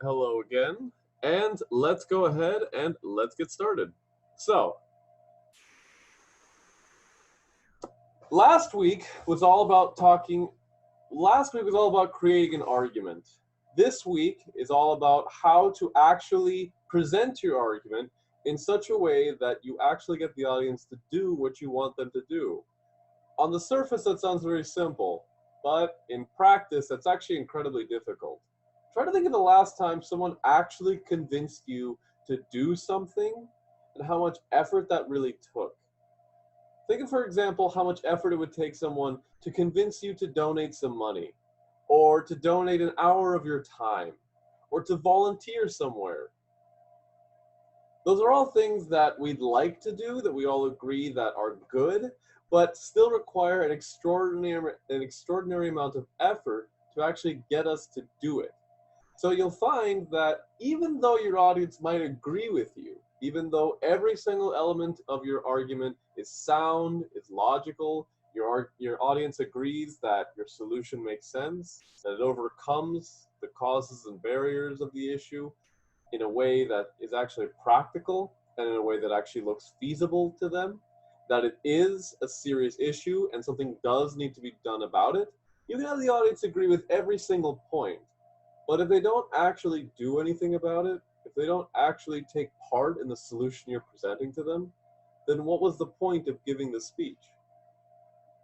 Hello again, and let's go ahead and let's get started. So, last week was all about talking, last week was all about creating an argument. This week is all about how to actually present your argument in such a way that you actually get the audience to do what you want them to do. On the surface, that sounds very simple, but in practice, that's actually incredibly difficult. Try to think of the last time someone actually convinced you to do something and how much effort that really took. Think of, for example, how much effort it would take someone to convince you to donate some money, or to donate an hour of your time, or to volunteer somewhere. Those are all things that we'd like to do, that we all agree that are good, but still require an extraordinary amount of effort to actually get us to do it. So you'll find that even though your audience might agree with you, even though every single element of your argument is sound, is logical, your audience agrees that your solution makes sense, that it overcomes the causes and barriers of the issue in a way that is actually practical and in a way that actually looks feasible to them, that it is a serious issue and something does need to be done about it, you can have the audience agree with every single point. But if they don't actually do anything about it, if they don't actually take part in the solution you're presenting to them, then what was the point of giving the speech?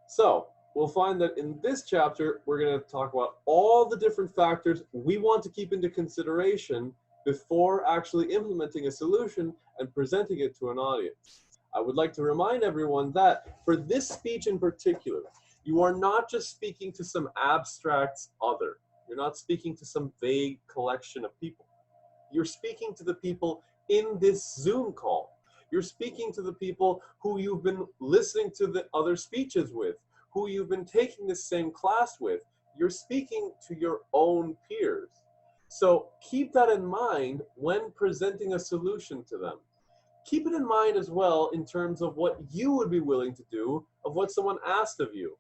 So, we'll find that in this chapter, we're going to talk about all the different factors we want to keep into consideration before actually implementing a solution and presenting it to an audience. I would like to remind everyone that for this speech in particular, you are not just speaking to some abstract other. You're not speaking to some vague collection of people. You're speaking to the people in this Zoom call. You're speaking to the people who you've been listening to the other speeches with, who you've been taking this same class with. You're speaking to your own peers. So keep that in mind when presenting a solution to them. Keep it in mind as well in terms of what you would be willing to do, of what someone asked of you.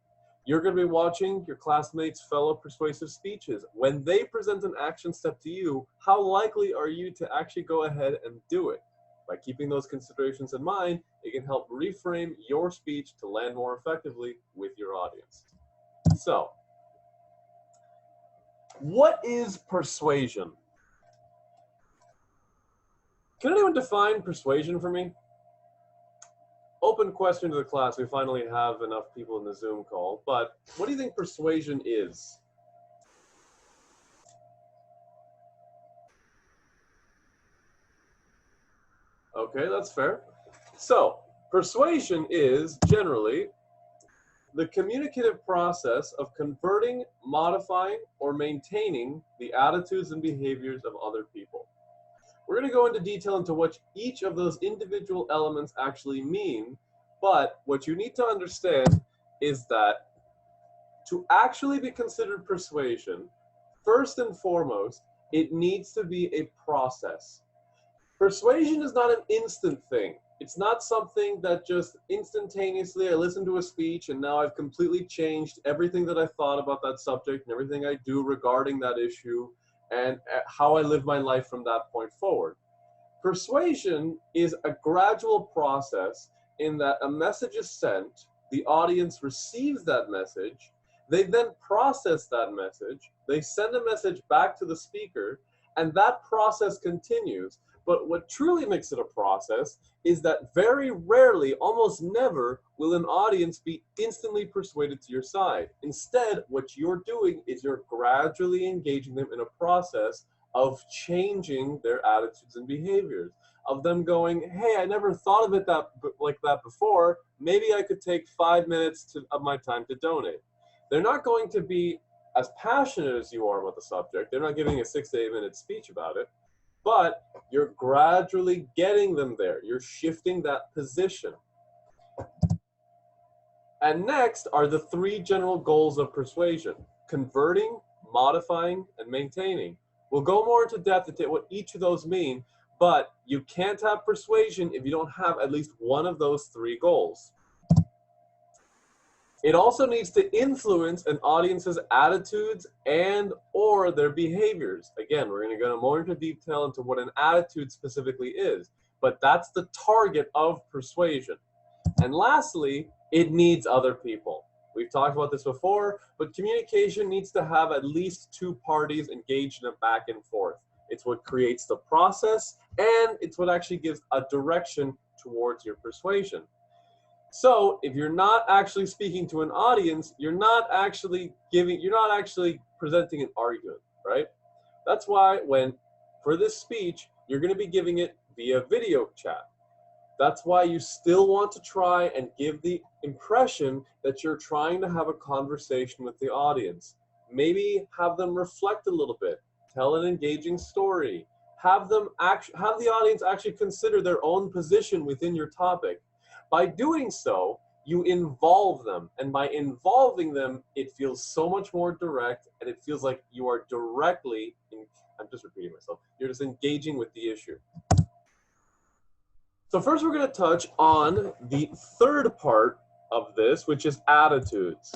You're going to be watching your classmates' fellow persuasive speeches. When they present an action step to you, how likely are you to actually go ahead and do it? By keeping those considerations in mind, it can help reframe your speech to land more effectively with your audience. So, what is persuasion? Can anyone define persuasion for me? Open question to the class. We finally have enough people in the Zoom call, but what do you think persuasion is? Okay, that's fair. So, persuasion is generally the communicative process of converting, modifying, or maintaining the attitudes and behaviors of other people. We're going to go into detail into what each of those individual elements actually mean, but what you need to understand is that to actually be considered persuasion, first and foremost, it needs to be a process. Persuasion is not an instant thing. It's not something that just instantaneously I listened to a speech and now I've completely changed everything that I thought about that subject and everything I do regarding that issue and how I live my life from that point forward. Persuasion is a gradual process in that a message is sent, the audience receives that message, they then process that message, they send a message back to the speaker, and that process continues. But what truly makes it a process is that very rarely, almost never, will an audience be instantly persuaded to your side. Instead, what you're doing is you're gradually engaging them in a process of changing their attitudes and behaviors, of them going, hey, I never thought of it like that before. Maybe I could take 5 minutes of my time to donate. They're not going to be as passionate as you are about the subject. They're not giving a 6 to 8 minute speech about it, but you're gradually getting them there. You're shifting that position. And next are the three general goals of persuasion: converting, modifying, and maintaining. We'll go more into depth into what each of those mean, but you can't have persuasion if you don't have at least one of those three goals. It also needs to influence an audience's attitudes and or their behaviors. Again, we're going to go more into detail into what an attitude specifically is, but that's the target of persuasion. And lastly, it needs other people. We've talked about this before, but communication needs to have at least two parties engaged in a back and forth. It's what creates the process, and it's what actually gives a direction towards your persuasion. So if you're not actually speaking to an audience, you're not actually presenting an argument, right? That's why for this speech, you're going to be giving it via video chat. That's why you still want to try and give the impression that you're trying to have a conversation with the audience. Maybe have them reflect a little bit, tell an engaging story, have the audience actually consider their own position within your topic. By doing so, you involve them, and by involving them, it feels so much more direct, and it feels like you are directly, I'm just repeating myself, you're just engaging with the issue. So first we're going to touch on the third part of this, which is attitudes.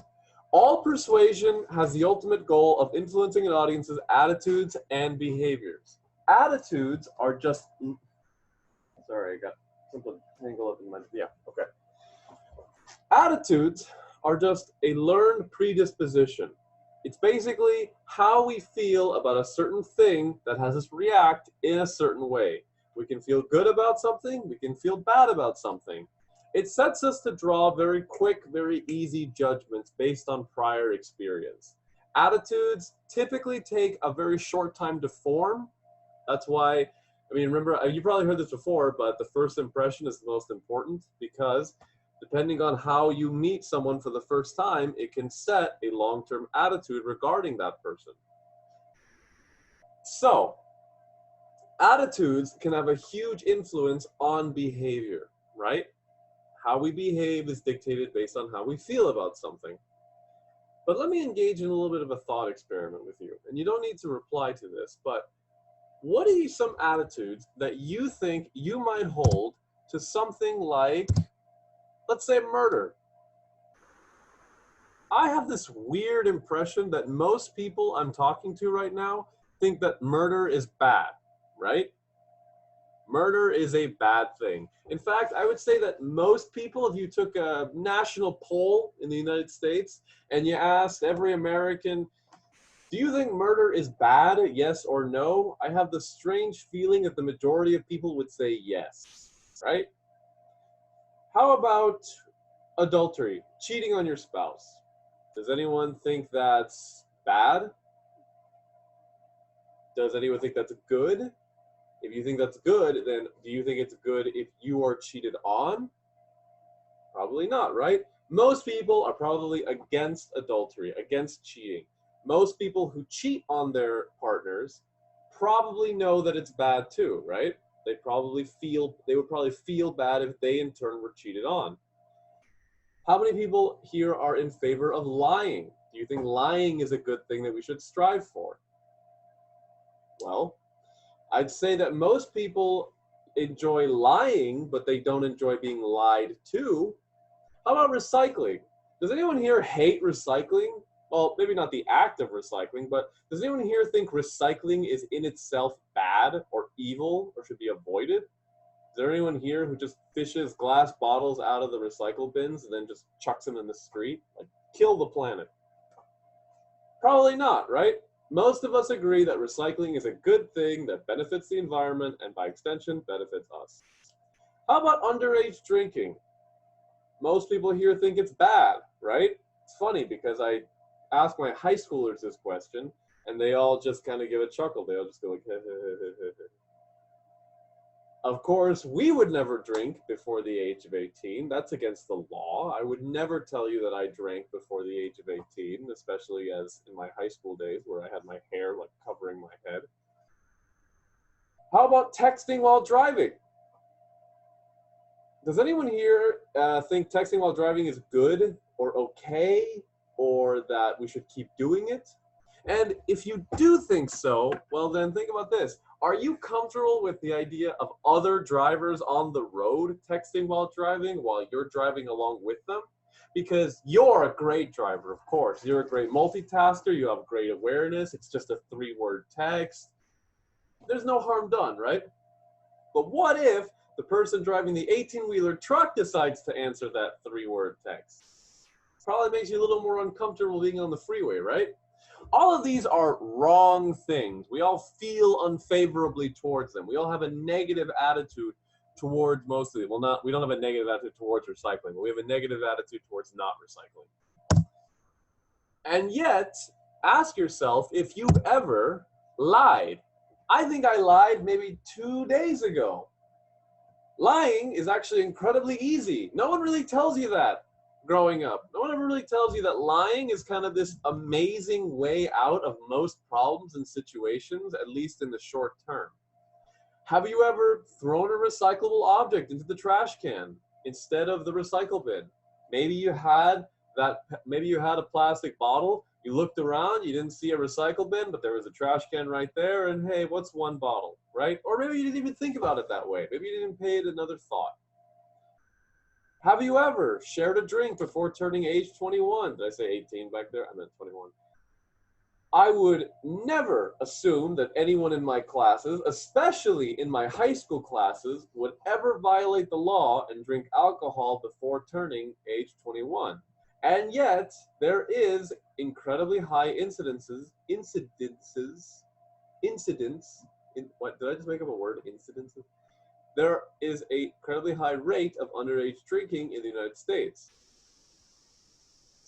All persuasion has the ultimate goal of influencing an audience's attitudes and behaviors. Attitudes are just, sorry, I got something tangled up in my, yeah, okay. Attitudes are just a learned predisposition. It's basically how we feel about a certain thing that has us react in a certain way. We can feel good about something, we can feel bad about something. It sets us to draw very quick, very easy judgments based on prior experience. Attitudes typically take a very short time to form. That's why, I mean, remember, you probably heard this before, but the first impression is the most important, because depending on how you meet someone for the first time, it can set a long-term attitude regarding that person. So, attitudes can have a huge influence on behavior, right? How we behave is dictated based on how we feel about something. But let me engage in a little bit of a thought experiment with you. And you don't need to reply to this, but what are some attitudes that you think you might hold to something like, let's say, murder? I have this weird impression that most people I'm talking to right now think that murder is bad, right? Murder is a bad thing. In fact, I would say that most people, if you took a national poll in the United States and you asked every American, do you think murder is bad, yes or no? I have the strange feeling that the majority of people would say yes, right? How about adultery, cheating on your spouse? Does anyone think that's bad? Does anyone think that's good? If you think that's good, then do you think it's good if you are cheated on? Probably not, right? Most people are probably against adultery, against cheating. Most people who cheat on their partners probably know that it's bad too, right? They would probably feel bad if they in turn were cheated on. How many people here are in favor of lying? Do you think lying is a good thing that we should strive for? Well, I'd say that most people enjoy lying, but they don't enjoy being lied to. How about recycling? Does anyone here hate recycling? Well, maybe not the act of recycling, but does anyone here think recycling is in itself bad or evil or should be avoided? Is there anyone here who just fishes glass bottles out of the recycle bins and then just chucks them in the street? Like, kill the planet. Probably not, right? Most of us agree that recycling is a good thing that benefits the environment and by extension benefits us. How about underage drinking? Most people here think it's bad, right? It's funny because I ask my high schoolers this question and they all just kind of give a chuckle. They all just go like, heh, heh, heh, heh, heh. Of course, we would never drink before the age of 18. That's against the law. I would never tell you that I drank before the age of 18, especially as in my high school days where I had my hair like covering my head. How about texting while driving? Does anyone here think texting while driving is good or okay, or that we should keep doing it? And if you do think so, well then think about this. Are you comfortable with the idea of other drivers on the road texting while driving while you're driving along with them? Because you're a great driver, of course. You're a great multitasker. You have great awareness. It's just a 3-word text. There's no harm done, right? But what if the person driving the 18-wheeler truck decides to answer that 3-word text? Probably makes you a little more uncomfortable being on the freeway, right? All of these are wrong things. We all feel unfavorably towards them. We all have a negative attitude towards most of them. Well, we don't have a negative attitude towards recycling, but we have a negative attitude towards not recycling. And yet, ask yourself if you've ever lied. I think I lied maybe 2 days ago. Lying is actually incredibly easy. No one really tells you that growing up. No one ever really tells you that lying is kind of this amazing way out of most problems and situations, at least in the short term. Have you ever thrown a recyclable object into the trash can instead of the recycle bin? Maybe you had a plastic bottle, you looked around, you didn't see a recycle bin, but there was a trash can right there, and hey, what's one bottle, right? Or maybe you didn't even think about it that way. Maybe you didn't pay it another thought. Have you ever shared a drink before turning age 21? Did I say 18 back there? I meant 21. I would never assume that anyone in my classes, especially in my high school classes, would ever violate the law and drink alcohol before turning age 21. And yet, there is incredibly high incidents, what, did I just make up a word? Incidences? There is an incredibly high rate of underage drinking in the United States.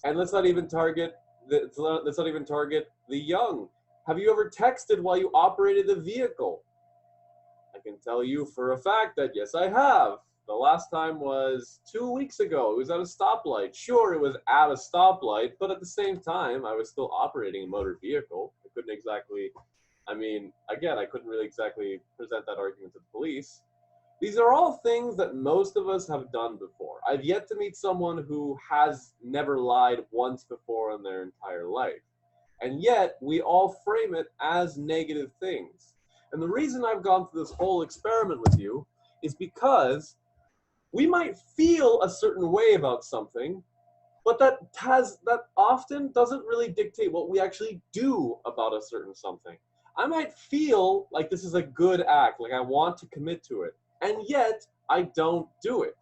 And let's not even target the young. Have you ever texted while you operated the vehicle? I can tell you for a fact that yes, I have. The last time was 2 weeks ago. It was at a stoplight. Sure, it was at a stoplight, but at the same time, I was still operating a motor vehicle. I couldn't exactly, again, I couldn't really exactly present that argument to the police. These are all things that most of us have done before. I've yet to meet someone who has never lied once before in their entire life. And yet, we all frame it as negative things. And the reason I've gone through this whole experiment with you is because we might feel a certain way about something, but that often doesn't really dictate what we actually do about a certain something. I might feel like this is a good act, like I want to commit to it, and yet I don't do it.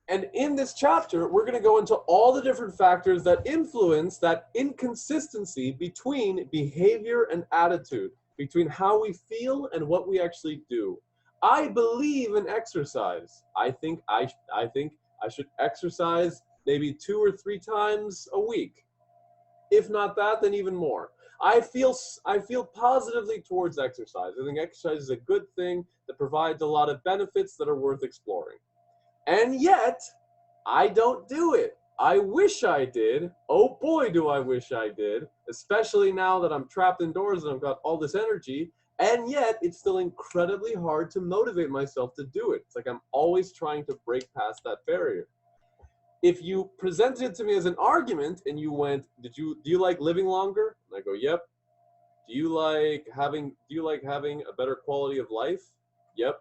And in this chapter, we're going to go into all the different factors that influence that inconsistency between behavior and attitude, between how we feel and what we actually do. I believe in exercise. I think I should exercise maybe 2 or 3 times a week. If not that, then even more. I feel positively towards exercise. I think exercise is a good thing that provides a lot of benefits that are worth exploring. And yet, I don't do it. I wish I did. Oh boy, do I wish I did. Especially now that I'm trapped indoors and I've got all this energy. And yet, it's still incredibly hard to motivate myself to do it. It's like I'm always trying to break past that barrier. If you presented it to me as an argument and you went, do you like living longer? And I go, yep. Do you like having a better quality of life? Yep.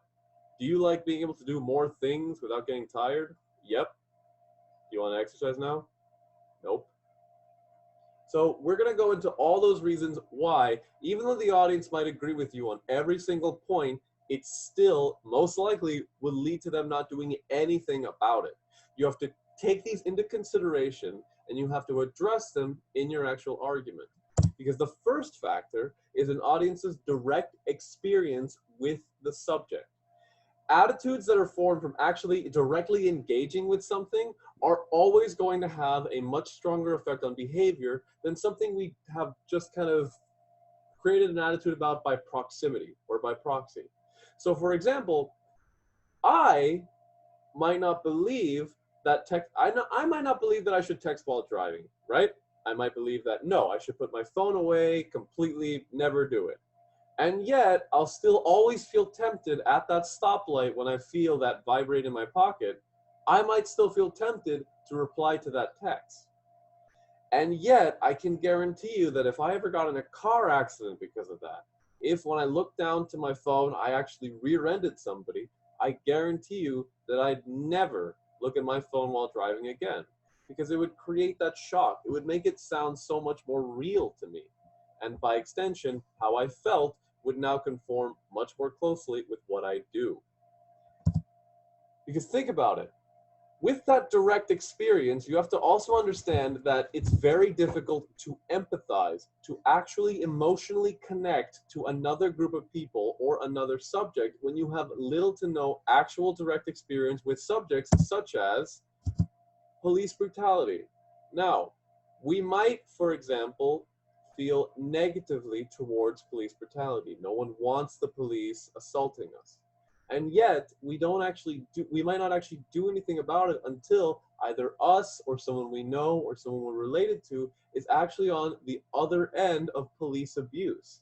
Do you like being able to do more things without getting tired? Yep. Do you want to exercise now? Nope. So we're going to go into all those reasons why, even though the audience might agree with you on every single point, it still most likely will lead to them not doing anything about it. You have to take these into consideration and you have to address them in your actual argument. Because the first factor is an audience's direct experience with the subject. Attitudes that are formed from actually directly engaging with something are always going to have a much stronger effect on behavior than something we have just kind of created an attitude about by proximity or by proxy. So for example, I might not believe that I might not believe that I should text while driving, right? I might believe that, no, I should put my phone away completely, never do it. And yet, I'll still always feel tempted at that stoplight when I feel that vibrate in my pocket. I might still feel tempted to reply to that text. And yet, I can guarantee you that if I ever got in a car accident because of that, if when I looked down to my phone, I actually rear-ended somebody, I guarantee you that I'd never look at my phone while driving again, because it would create that shock. It would make it sound so much more real to me. And by extension, how I felt would now conform much more closely with what I do. Because think about it. With that direct experience, you have to also understand that it's very difficult to empathize, to actually emotionally connect to another group of people or another subject when you have little to no actual direct experience with subjects such as police brutality. Now, we might, for example, feel negatively towards police brutality. No one wants the police assaulting us. And yet, we might not actually do anything about it until either us or someone we know or someone we're related to is actually on the other end of police abuse.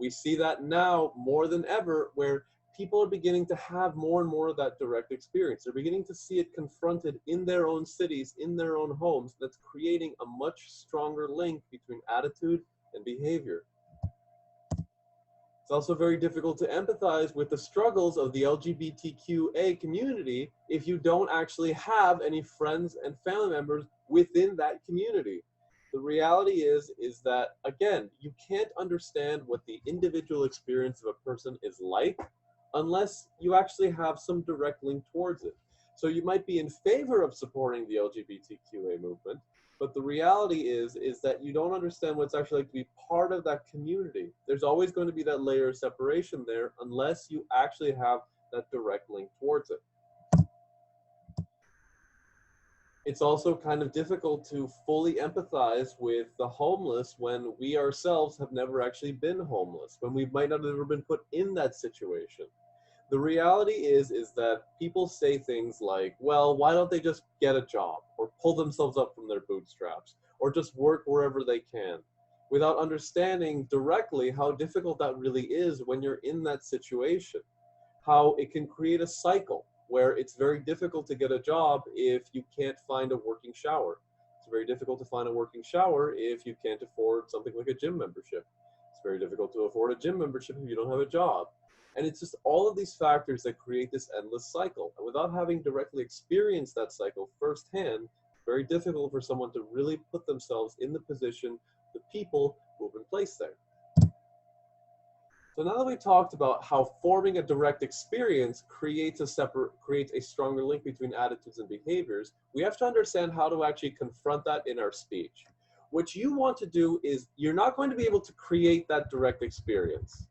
We see that now more than ever, where people are beginning to have more and more of that direct experience. They're beginning to see it confronted in their own cities, in their own homes. That's creating a much stronger link between attitude and behavior. It's also very difficult to empathize with the struggles of the LGBTQA community if you don't actually have any friends and family members within that community. The reality is that, again, you can't understand what the individual experience of a person is like unless you actually have some direct link towards it. So you might be in favor of supporting the LGBTQA movement, but the reality is that you don't understand what it's actually like to be part of that community. There's always going to be that layer of separation there unless you actually have that direct link towards it. It's also kind of difficult to fully empathize with the homeless when we ourselves have never actually been homeless, when we might not have ever been put in that situation. The reality is that people say things like, well, why don't they just get a job or pull themselves up from their bootstraps or just work wherever they can, without understanding directly how difficult that really is when you're in that situation, how it can create a cycle where it's very difficult to get a job if you can't find a working shower. It's very difficult to find a working shower if you can't afford something like a gym membership. It's very difficult to afford a gym membership if you don't have a job. And it's just all of these factors that create this endless cycle. And without having directly experienced that cycle firsthand, it's very difficult for someone to really put themselves in the position, the people who have been placed there. So now that we talked about how forming a direct experience creates a stronger link between attitudes and behaviors, we have to understand how to actually confront that in our speech. What you want to do is, you're not going to be able to create that direct experience.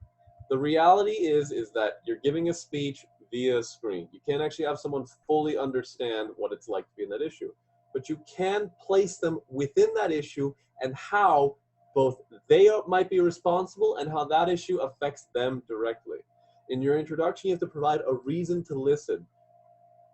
The reality is that you're giving a speech via a screen. You can't actually have someone fully understand what it's like to be in that issue. But you can place them within that issue and how both they might be responsible and how that issue affects them directly. In your introduction, you have to provide a reason to listen.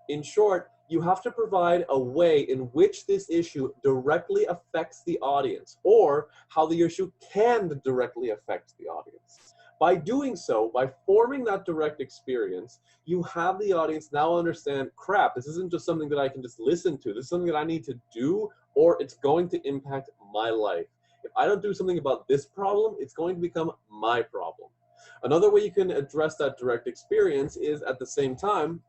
In short, you have to provide a way in which this issue directly affects the audience, or how the issue can directly affect the audience. By doing so, by forming that direct experience, you have the audience now understand, crap, this isn't just something that I can just listen to. This is something that I need to do, or it's going to impact my life. If I don't do something about this problem, it's going to become my problem. Another way you can address that direct experience is, at the same time,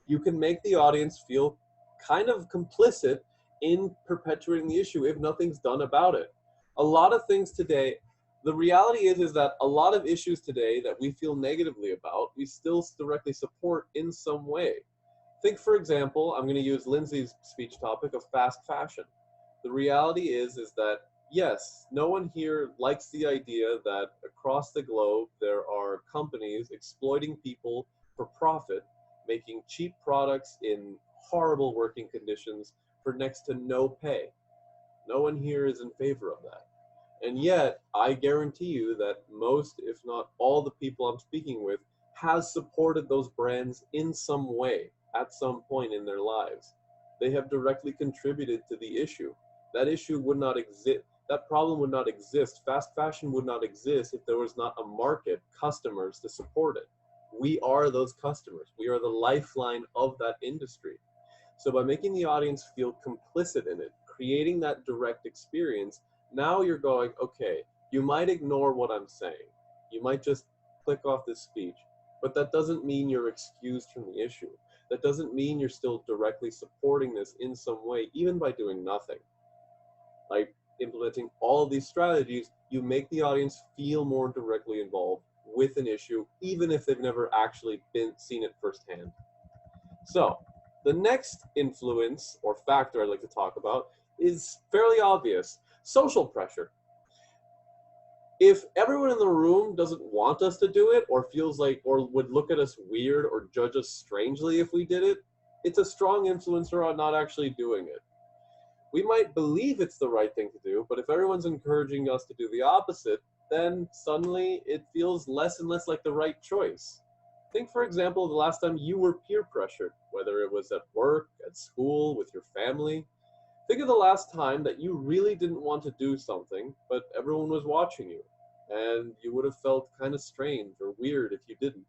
you can make the audience feel kind of complicit in perpetuating the issue if nothing's done about it. A lot of things today, the reality is that a lot of issues today that we feel negatively about, we still directly support in some way. Think, for example, I'm going to use Lindsay's speech topic of fast fashion. The reality is that, yes, no one here likes the idea that across the globe there are companies exploiting people for profit, making cheap products in horrible working conditions for next to no pay. No one here is in favor of that. And yet, I guarantee you that most, if not all, the people I'm speaking with has supported those brands in some way at some point in their lives. They have directly contributed to the issue. That issue would not exist. That problem would not exist. Fast fashion would not exist if there was not a market, customers to support it. We are those customers. We are the lifeline of that industry. So by making the audience feel complicit in it, creating that direct experience, now you're going, okay, you might ignore what I'm saying. You might just click off this speech, but that doesn't mean you're excused from the issue. that doesn't mean you're still directly supporting this in some way, even by doing nothing. Like implementing all of these strategies, you make the audience feel more directly involved with an issue, even if they've never actually seen it firsthand. So the next influence or factor I'd like to talk about is fairly obvious: social pressure. If everyone in the room doesn't want us to do it, or feels like, or would look at us weird or judge us strangely if we did it, it's a strong influencer on not actually doing it. We might believe it's the right thing to do, but if everyone's encouraging us to do the opposite, then suddenly it feels less and less like the right choice. Think, for example, the last time you were peer pressured, whether it was at work, at school, with your family. Think of the last time that you really didn't want to do something, but everyone was watching you, and you would have felt kind of strange or weird if you didn't.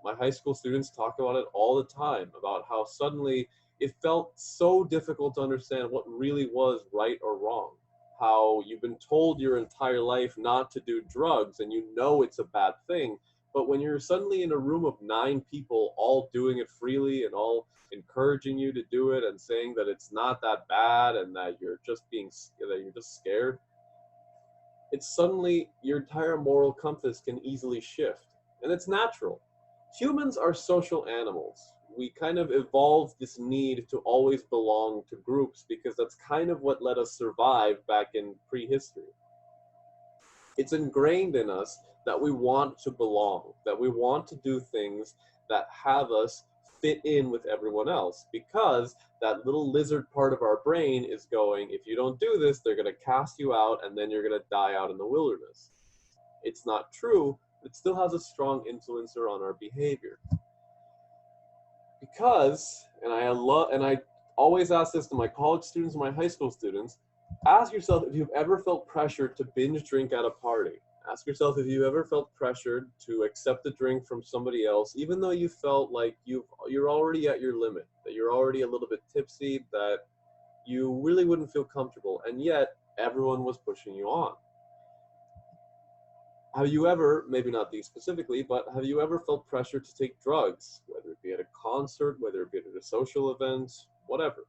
My high school students talk about it all the time, about how suddenly it felt so difficult to understand what really was right or wrong. How you've been told your entire life not to do drugs and you know it's a bad thing, but when you're suddenly in a room of 9 people all doing it freely and all encouraging you to do it and saying that it's not that bad and that you're just scared, it's suddenly your entire moral compass can easily shift. And it's natural. Humans are social animals. We kind of evolved this need to always belong to groups because that's kind of what let us survive back in prehistory. It's ingrained in us that we want to belong, that we want to do things that have us fit in with everyone else, because that little lizard part of our brain is going, if you don't do this, they're going to cast you out and then you're going to die out in the wilderness. It's not true, but it still has a strong influencer on our behavior. Because, and I always ask this to my college students and my high school students, ask yourself if you've ever felt pressured to binge drink at a party. Ask yourself if you ever felt pressured to accept a drink from somebody else, even though you felt like you're already at your limit, that you're already a little bit tipsy, that you really wouldn't feel comfortable, and yet everyone was pushing you on. Have you ever, maybe not these specifically, but have you ever felt pressure to take drugs, whether it be at a concert, whether it be at a social event, whatever?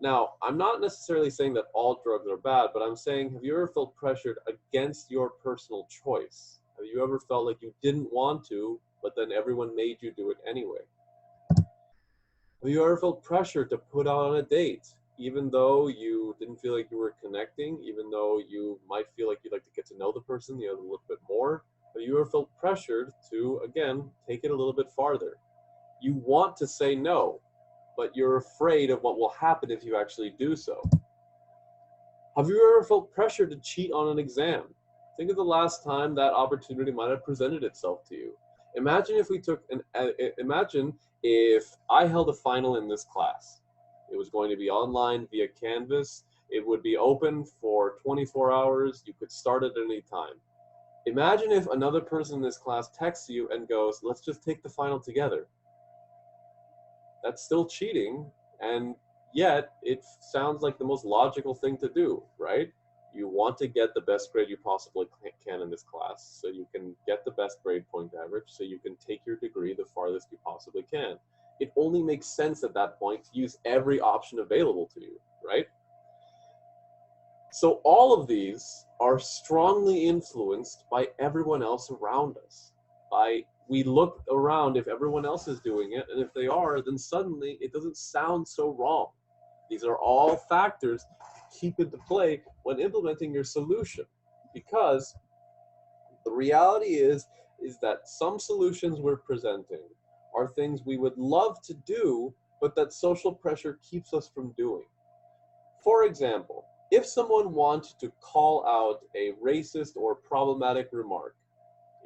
Now, I'm not necessarily saying that all drugs are bad, but I'm saying, have you ever felt pressured against your personal choice? Have you ever felt like you didn't want to, but then everyone made you do it anyway? Have you ever felt pressure to put out on a date, even though you didn't feel like you were connecting, even though you might feel like you'd like to get to know the person a little bit more? Have you ever felt pressured to, again, take it a little bit farther? You want to say no, but you're afraid of what will happen if you actually do so. Have you ever felt pressure to cheat on an exam? Think of the last time that opportunity might have presented itself to you. Imagine if I held a final in this class. It was going to be online via Canvas. It would be open for 24 hours. You could start at any time. Imagine if another person in this class texts you and goes, let's just take the final together. That's still cheating, and yet it sounds like the most logical thing to do, right? You want to get the best grade you possibly can in this class, so you can get the best grade point average, so you can take your degree the farthest you possibly can. It only makes sense at that point to use every option available to you, right? So all of these are strongly influenced by everyone else around us. We look around if everyone else is doing it, and if they are, then suddenly it doesn't sound so wrong. These are all factors to keep into play when implementing your solution, because the reality is that some solutions we're presenting are things we would love to do, but that social pressure keeps us from doing. For example, if someone wanted to call out a racist or problematic remark,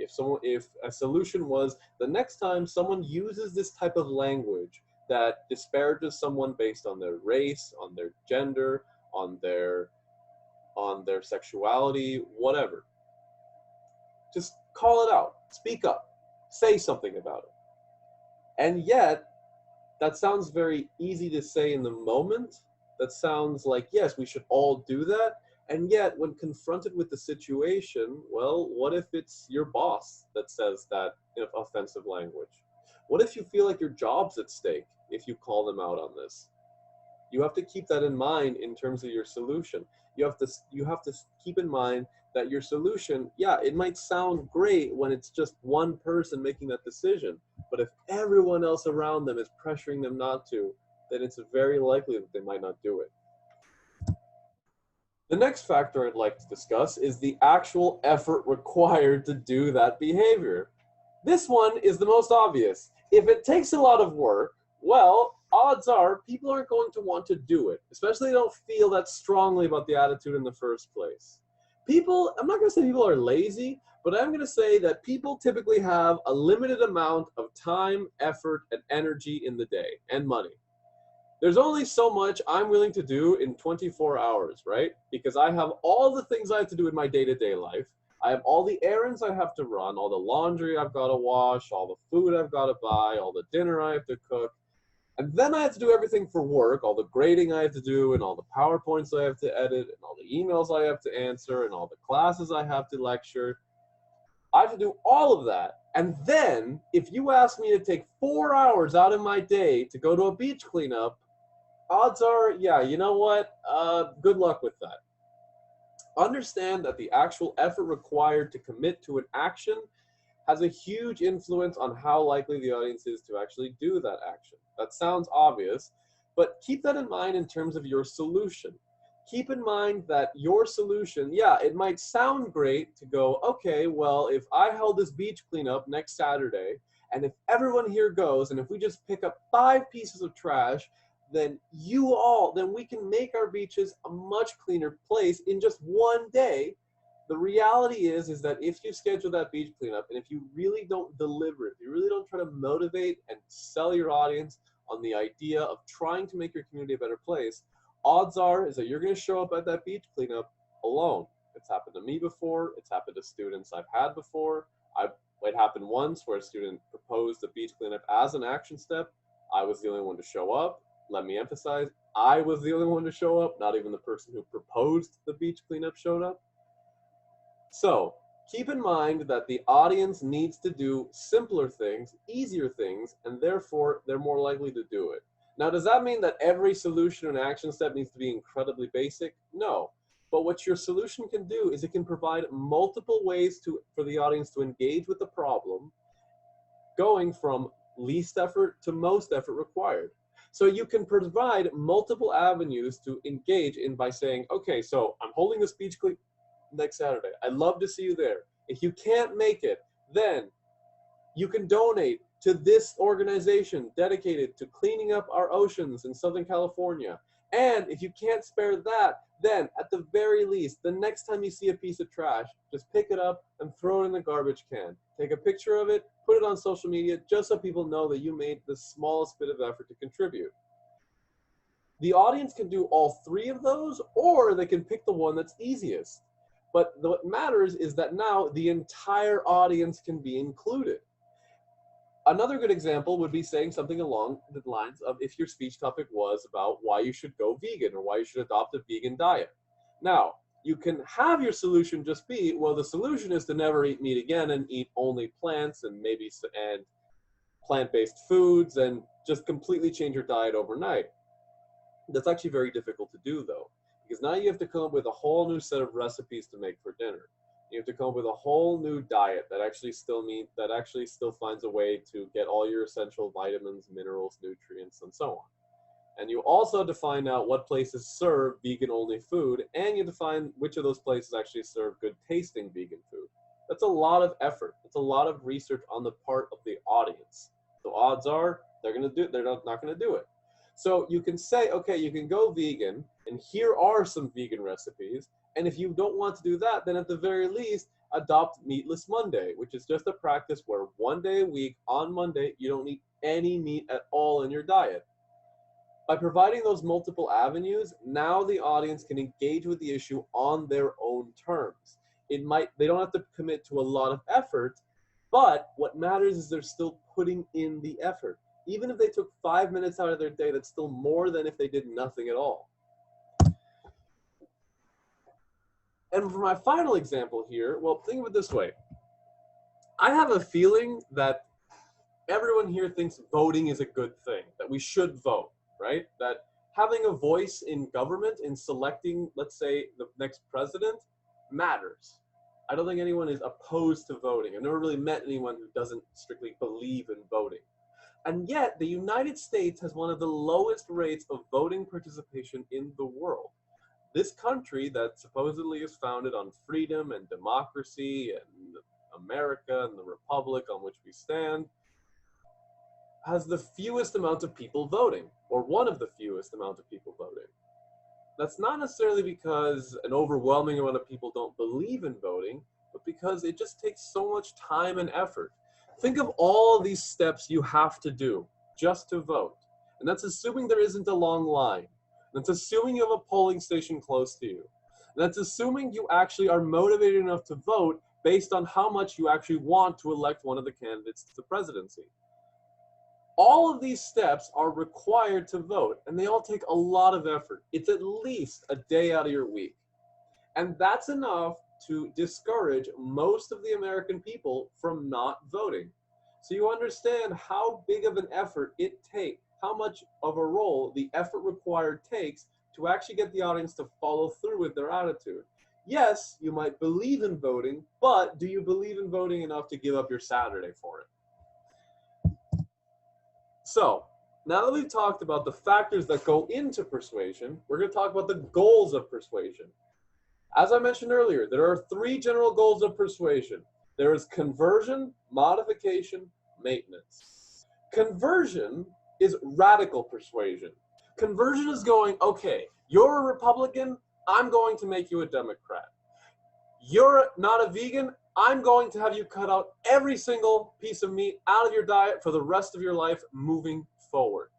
if a solution was, the next time someone uses this type of language that disparages someone based on their race, on their gender, on their sexuality, whatever, just call it out, speak up, say something about it. And yet, that sounds very easy to say in the moment. That sounds like, yes, we should all do that. And yet, when confronted with the situation, well, what if it's your boss that says that offensive language? What if you feel like your job's at stake if you call them out on this? You have to keep that in mind in terms of your solution. You have to keep in mind that your solution, yeah, it might sound great when it's just one person making that decision, but if everyone else around them is pressuring them not to, then it's very likely that they might not do it. The next factor I'd like to discuss is the actual effort required to do that behavior. This one is the most obvious. If it takes a lot of work, well, odds are people aren't going to want to do it, especially if they don't feel that strongly about the attitude in the first place. People, I'm not going to say people are lazy, but I'm going to say that people typically have a limited amount of time, effort, and energy in the day, and money. There's only so much I'm willing to do in 24 hours, right? Because I have all the things I have to do in my day-to-day life. I have all the errands I have to run, all the laundry I've got to wash, all the food I've got to buy, all the dinner I have to cook. And then I have to do everything for work, all the grading I have to do, and all the PowerPoints I have to edit, and all the emails I have to answer, and all the classes I have to lecture. I have to do all of that. And then, if you ask me to take 4 hours out of my day to go to a beach cleanup, odds are, yeah, you know what? Good luck with that. Understand that the actual effort required to commit to an action has a huge influence on how likely the audience is to actually do that action. That sounds obvious, but keep that in mind in terms of your solution. Keep in mind that your solution, yeah, it might sound great to go, okay, well, if I held this beach cleanup next Saturday, and if everyone here goes, and if we just pick up 5 pieces of trash, then we can make our beaches a much cleaner place in just one day. The reality is that if you schedule that beach cleanup, and if you really don't deliver, if you really don't try to motivate and sell your audience on the idea of trying to make your community a better place, odds are is that you're going to show up at that beach cleanup alone. It's happened to me before. It's happened to students I've had before. It happened once where a student proposed a beach cleanup as an action step. I was the only one to show up. Let me emphasize, I was the only one to show up, not even the person who proposed the beach cleanup showed up. So keep in mind that the audience needs to do simpler things, easier things, and therefore they're more likely to do it. Now, does that mean that every solution and action step needs to be incredibly basic? No. But what your solution can do is it can provide multiple ways for the audience to engage with the problem, going from least effort to most effort required. So you can provide multiple avenues to engage in by saying, okay, so I'm holding this beach clean next Saturday. I'd love to see you there. If you can't make it, then you can donate to this organization dedicated to cleaning up our oceans in Southern California. And if you can't spare that, then at the very least, the next time you see a piece of trash, just pick it up and throw it in the garbage can. Take a picture of it, put it on social media, just so people know that you made the smallest bit of effort to contribute. The audience can do all 3 of those, or they can pick the one that's easiest. But what matters is that now the entire audience can be included. Another good example would be saying something along the lines of if your speech topic was about why you should go vegan or why you should adopt a vegan diet. Now, you can have your solution just be, well, the solution is to never eat meat again and eat only plants and plant-based foods and just completely change your diet overnight. That's actually very difficult to do, though, because now you have to come up with a whole new set of recipes to make for dinner. You have to come up with a whole new diet that actually still finds a way to get all your essential vitamins, minerals, nutrients, and so on. And you also have to find out what places serve vegan-only food, and you have to find which of those places actually serve good-tasting vegan food. That's a lot of effort. It's a lot of research on the part of the audience. So odds are they're not going to do it. So you can say, okay, you can go vegan, and here are some vegan recipes. And if you don't want to do that, then at the very least, adopt Meatless Monday, which is just a practice where one day a week, on Monday, you don't eat any meat at all in your diet. By providing those multiple avenues, now the audience can engage with the issue on their own terms. They don't have to commit to a lot of effort, but what matters is they're still putting in the effort. Even if they took 5 minutes out of their day, that's still more than if they did nothing at all. And for my final example here, well, think of it this way. I have a feeling that everyone here thinks voting is a good thing, that we should vote, right? That having a voice in government, in selecting, let's say, the next president, matters. I don't think anyone is opposed to voting. I've never really met anyone who doesn't strictly believe in voting. And yet, the United States has one of the lowest rates of voting participation in the world. This country that supposedly is founded on freedom and democracy and America and the republic on which we stand has the fewest amount of people voting, or one of the fewest amount of people voting. That's not necessarily because an overwhelming amount of people don't believe in voting, but because it just takes so much time and effort. Think of all these steps you have to do just to vote. And that's assuming there isn't a long line. That's assuming you have a polling station close to you. And that's assuming you actually are motivated enough to vote based on how much you actually want to elect one of the candidates to the presidency. All of these steps are required to vote, and they all take a lot of effort. It's at least a day out of your week. And that's enough to discourage most of the American people from not voting. So you understand how big of an effort it takes, how much of a role the effort required takes to actually get the audience to follow through with their attitude. Yes, you might believe in voting, but do you believe in voting enough to give up your Saturday for it? So, now that we've talked about the factors that go into persuasion, we're going to talk about the goals of persuasion. As I mentioned earlier, there are 3 general goals of persuasion. There is conversion, modification, maintenance. Conversion is radical persuasion. Conversion is going, okay, you're a Republican, I'm going to make you a Democrat. You're not a vegan, I'm going to have you cut out every single piece of meat out of your diet for the rest of your life moving forward.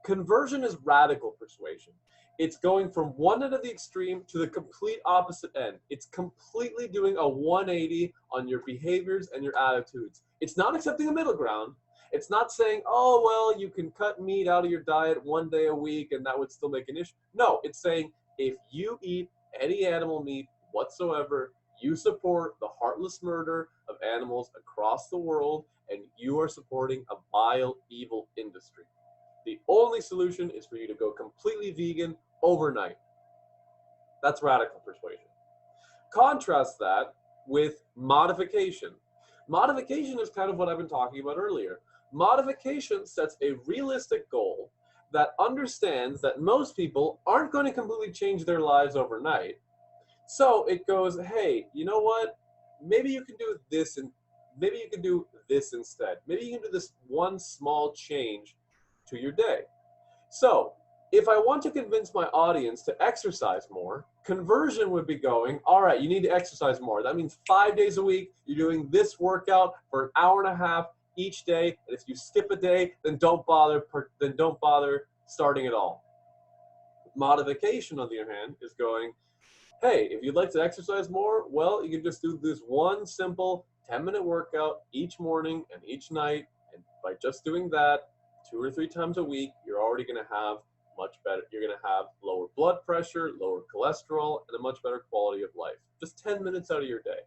Conversion is radical persuasion. It's going from one end of the extreme to the complete opposite end. It's completely doing a 180 on your behaviors and your attitudes. It's not accepting a middle ground. It's not saying, oh, well, you can cut meat out of your diet one day a week and that would still make an issue. No, it's saying if you eat any animal meat whatsoever, you support the heartless murder of animals across the world, and you are supporting a vile, evil industry. The only solution is for you to go completely vegan overnight. That's radical persuasion. Contrast that with modification. Modification is kind of what I've been talking about earlier. Modification sets a realistic goal that understands that most people aren't going to completely change their lives overnight. So it goes, hey, you know what? Maybe you can do this, and maybe you can do this instead. Maybe you can do this one small change to your day. So if I want to convince my audience to exercise more, conversion would be going, all right, you need to exercise more. That means 5 days a week, you're doing this workout for an hour and a half each day. And if you skip a day, then don't bother starting at all. Modification, on the other hand, is going, hey, if you'd like to exercise more, well, you can just do this one simple 10-minute workout each morning and each night. And by just doing that 2 or 3 times a week, you're already going to have much better. You're going to have lower blood pressure, lower cholesterol, and a much better quality of life. Just 10 minutes out of your day.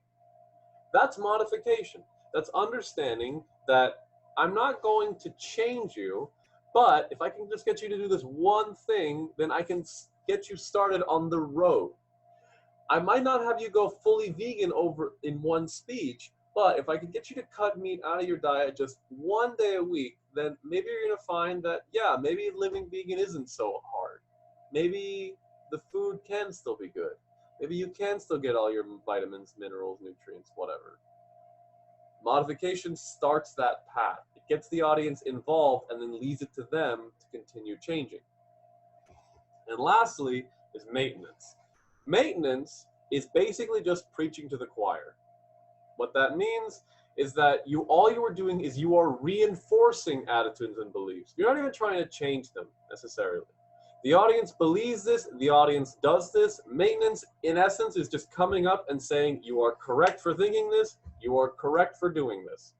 That's modification. That's understanding that I'm not going to change you, but if I can just get you to do this one thing, then I can get you started on the road. I might not have you go fully vegan over in one speech, but if I could get you to cut meat out of your diet just one day a week, then maybe you're going to find that, yeah, maybe living vegan isn't so hard. Maybe the food can still be good. Maybe you can still get all your vitamins, minerals, nutrients, whatever. Modification starts that path. It gets the audience involved and then leaves it to them to continue changing. And lastly is maintenance. Maintenance is basically just preaching to the choir. What that means is that all you are doing is you are reinforcing attitudes and beliefs. You're not even trying to change them necessarily. The audience believes this, the audience does this. Maintenance, in essence, is just coming up and saying, you are correct for thinking this, you are correct for doing this.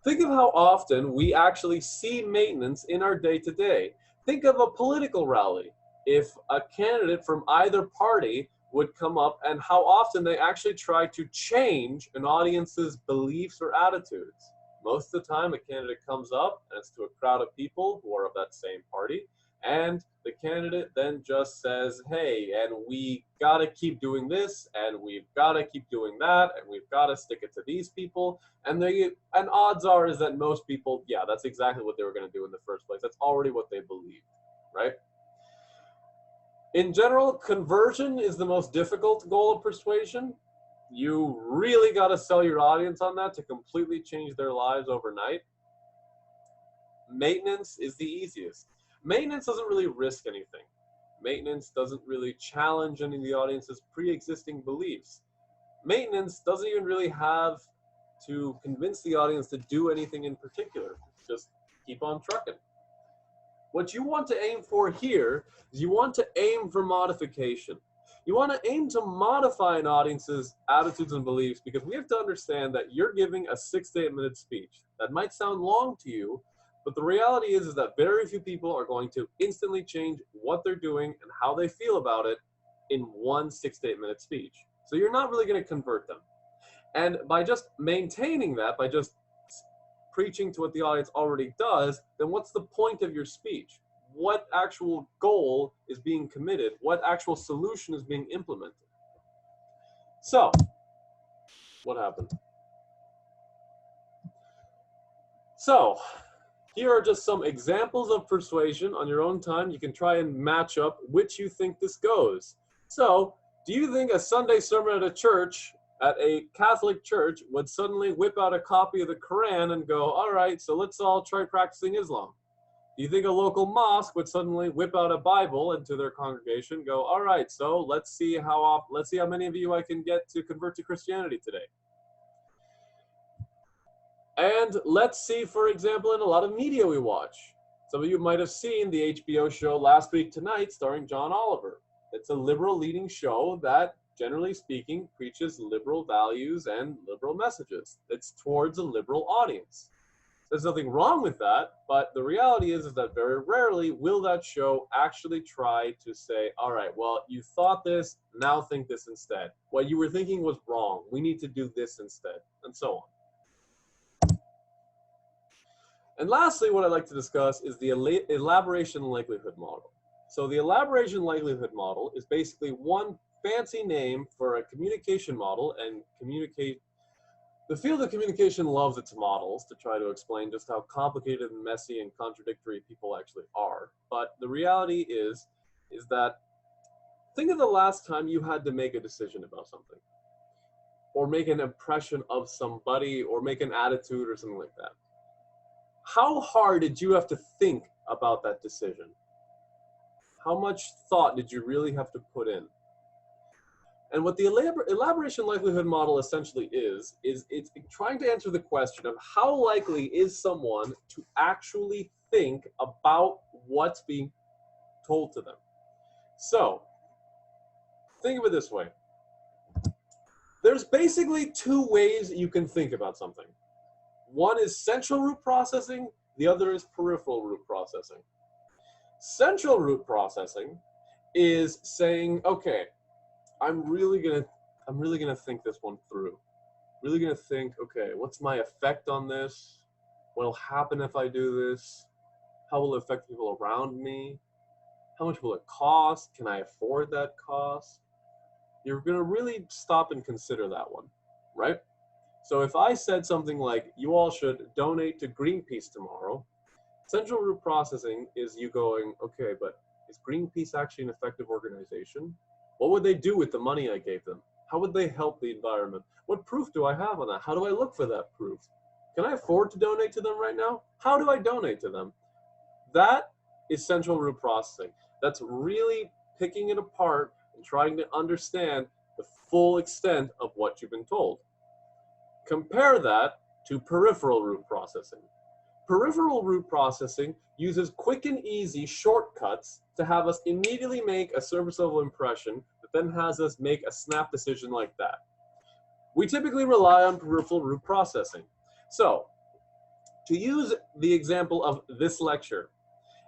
Think of how often we actually see maintenance in our day-to-day. Think of a political rally. If a candidate from either party would come up and how often they actually try to change an audience's beliefs or attitudes. Most of the time, a candidate comes up and it's to a crowd of people who are of that same party, and the candidate then just says, hey, and we gotta keep doing this, and we've gotta keep doing that, and we've gotta stick it to these people, and odds are is that most people, yeah, that's exactly what they were gonna do in the first place. That's already what they believed, right? In general, conversion is the most difficult goal of persuasion. You really got to sell your audience on that to completely change their lives overnight. Maintenance is the easiest. Maintenance doesn't really risk anything. Maintenance doesn't really challenge any of the audience's pre-existing beliefs. Maintenance doesn't even really have to convince the audience to do anything in particular. Just keep on trucking. What you want to aim for here is you want to aim for modification. You want to aim to modify an audience's attitudes and beliefs, because we have to understand that you're giving a 6 to 8 minute speech. That might sound long to you, but the reality is that very few people are going to instantly change what they're doing and how they feel about it in one 6 to 8 minute speech. So you're not really going to convert them. And by just maintaining that, by just preaching to what the audience already does, then what's the point of your speech? What actual goal is being committed? What actual solution is being implemented? So, what happened? So, here are just some examples of persuasion on your own time. You can try and match up which you think this goes. So, do you think a Sunday sermon at a church, at a Catholic church, would suddenly whip out a copy of the Quran and go, all right, so let's all try practicing Islam? Do you think a local mosque would suddenly whip out a Bible into their congregation, go, all right, so let's see how many of you I can get to convert to Christianity today? And let's see, for example, in a lot of media we watch. Some of you might have seen the HBO show Last Week Tonight starring John Oliver. It's a liberal leading show that, generally speaking, preaches liberal values and liberal messages. It's towards a liberal audience. There's nothing wrong with that, but the reality is that very rarely will that show actually try to say, all right, well, you thought this, now think this instead. What you were thinking was wrong. We need to do this instead, and so on. And lastly, what I'd like to discuss is the Elaboration Likelihood Model. So the Elaboration Likelihood Model is basically one fancy name for a communication model, and the field of communication loves its models to try to explain just how complicated and messy and contradictory people actually are. But the reality is that think of the last time you had to make a decision about something, or make an impression of somebody, or make an attitude or something like that. How hard did you have to think about that decision? How much thought did you really have to put in? And what the Elaboration Likelihood Model essentially is it's trying to answer the question of how likely is someone to actually think about what's being told to them. So, think of it this way. There's basically two ways you can think about something. One is central root processing, the other is peripheral root processing. Central root processing is saying, okay, I'm really gonna think this one through. Really gonna think, okay, what's my effect on this? What'll happen if I do this? How will it affect people around me? How much will it cost? Can I afford that cost? You're gonna really stop and consider that one, right? So if I said something like, you all should donate to Greenpeace tomorrow, central root processing is you going, okay, but is Greenpeace actually an effective organization? What would they do with the money I gave them? How would they help the environment? What proof do I have on that? How do I look for that proof? Can I afford to donate to them right now? How do I donate to them? That is central root processing. That's really picking it apart and trying to understand the full extent of what you've been told. Compare that to peripheral root processing. Peripheral root processing uses quick and easy shortcuts to have us immediately make a surface level impression that then has us make a snap decision like that. We typically rely on peripheral root processing. So, to use the example of this lecture,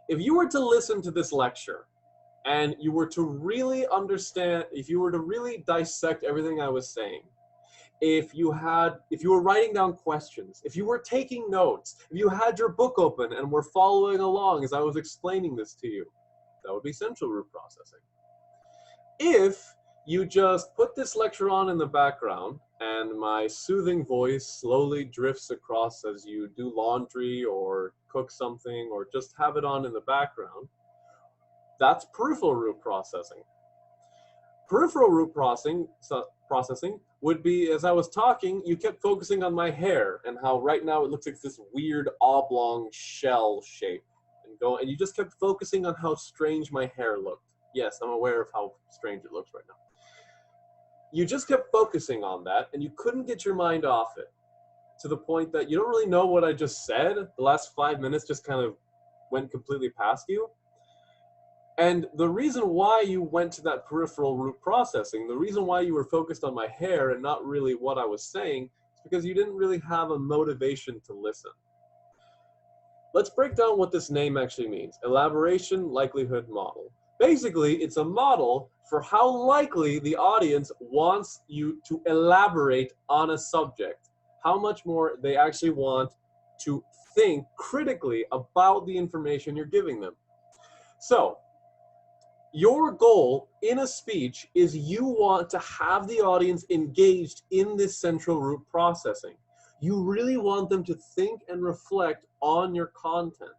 if you were to listen to this lecture and you were to really understand, if you were to really dissect everything I was saying, if you were writing down questions, if you were taking notes, if you had your book open and were following along as I was explaining this to you, that would be central root processing. If you just put this lecture on in the background and my soothing voice slowly drifts across as you do laundry or cook something or just have it on in the background, that's peripheral root processing. Peripheral root processing would be, as I was talking, you kept focusing on my hair and how right now it looks like this weird oblong shell shape. And you just kept focusing on how strange my hair looked. Yes, I'm aware of how strange it looks right now. You just kept focusing on that and you couldn't get your mind off it, to the point that you don't really know what I just said. The last 5 minutes just kind of went completely past you. And the reason why you went to that peripheral root processing, the reason why you were focused on my hair and not really what I was saying, is because you didn't really have a motivation to listen. Let's break down what this name actually means. Elaboration Likelihood Model. Basically, it's a model for how likely the audience wants you to elaborate on a subject, how much more they actually want to think critically about the information you're giving them. So, your goal in a speech is you want to have the audience engaged in this central root processing. You really want them to think and reflect on your content.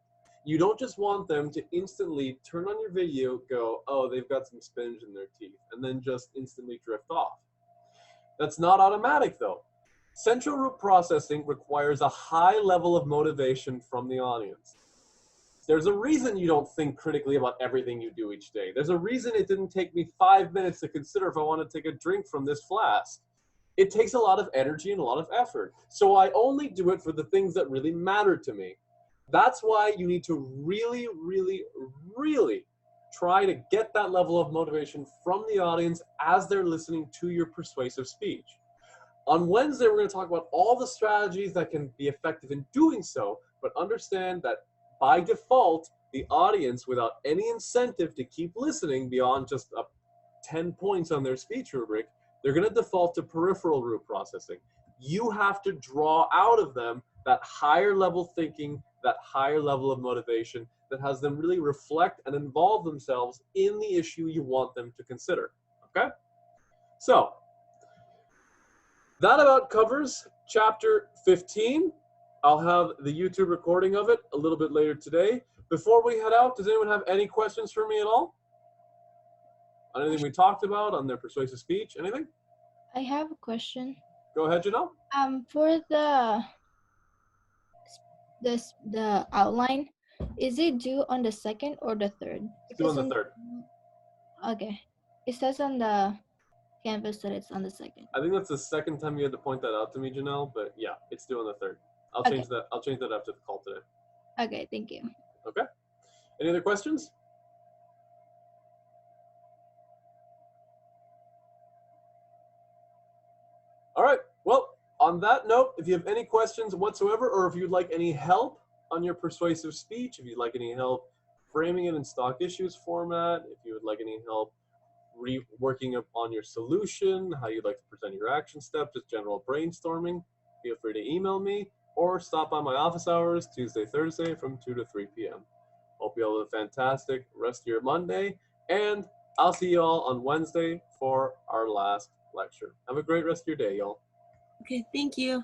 You don't just want them to instantly turn on your video, go, oh, they've got some spinach in their teeth, and then just instantly drift off. That's not automatic, though. Central root processing requires a high level of motivation from the audience. There's a reason you don't think critically about everything you do each day. There's a reason it didn't take me 5 minutes to consider if I want to take a drink from this flask. It takes a lot of energy and a lot of effort. So I only do it for the things that really matter to me. That's why you need to really, really, really try to get that level of motivation from the audience as they're listening to your persuasive speech. On Wednesday, we're going to talk about all the strategies that can be effective in doing so, but understand that by default, the audience, without any incentive to keep listening beyond just 10 points on their speech rubric, they're going to default to peripheral root processing. You have to draw out of them that higher level thinking, that higher level of motivation that has them really reflect and involve themselves in the issue you want them to consider. Okay? So, that about covers chapter 15. I'll have the YouTube recording of it a little bit later today. Before we head out, does anyone have any questions for me at all? On anything we talked about, on their persuasive speech, anything? I have a question. Go ahead, Janelle. For the outline, is it due on the 2nd or the 3rd? It's due on the 3rd. Okay. It says on the canvas that it's on the 2nd. I think that's the second time you had to point that out to me, Janelle, but yeah, it's due on the 3rd. I'll change that after the call today. Okay, thank you. Okay. Any other questions? All right. Well, on that note, if you have any questions whatsoever, or if you'd like any help on your persuasive speech, if you'd like any help framing it in stock issues format, if you would like any help reworking up on your solution, how you'd like to present your action step, just general brainstorming, feel free to email me or stop by my office hours Tuesday, Thursday from 2 to 3 p.m. Hope you all have a fantastic rest of your Monday, and I'll see you all on Wednesday for our last lecture. Have a great rest of your day, y'all. Okay, thank you.